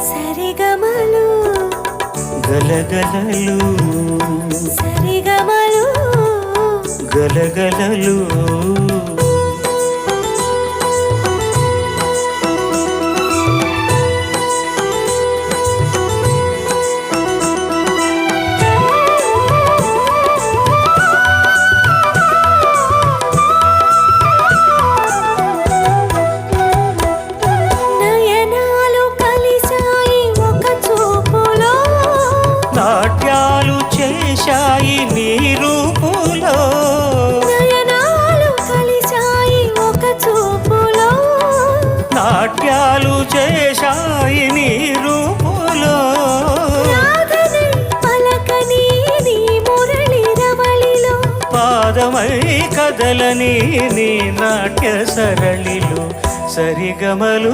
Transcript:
సరిగమలు గలగలలు సరిగమలు గలగలలు నయనాలు కలిశాయి ఒక చూపులో నాట్యాలు చేశాయి నీ రూపులో నయనాలు కలిశాయి ఒక చూపులో నాట్యాలు చేశాయి నీ రూపులో రాగని పలకని నీ మురళి రవళిలో పాదమై కదలని నీ నాట్య సరళిలో సరిగమలు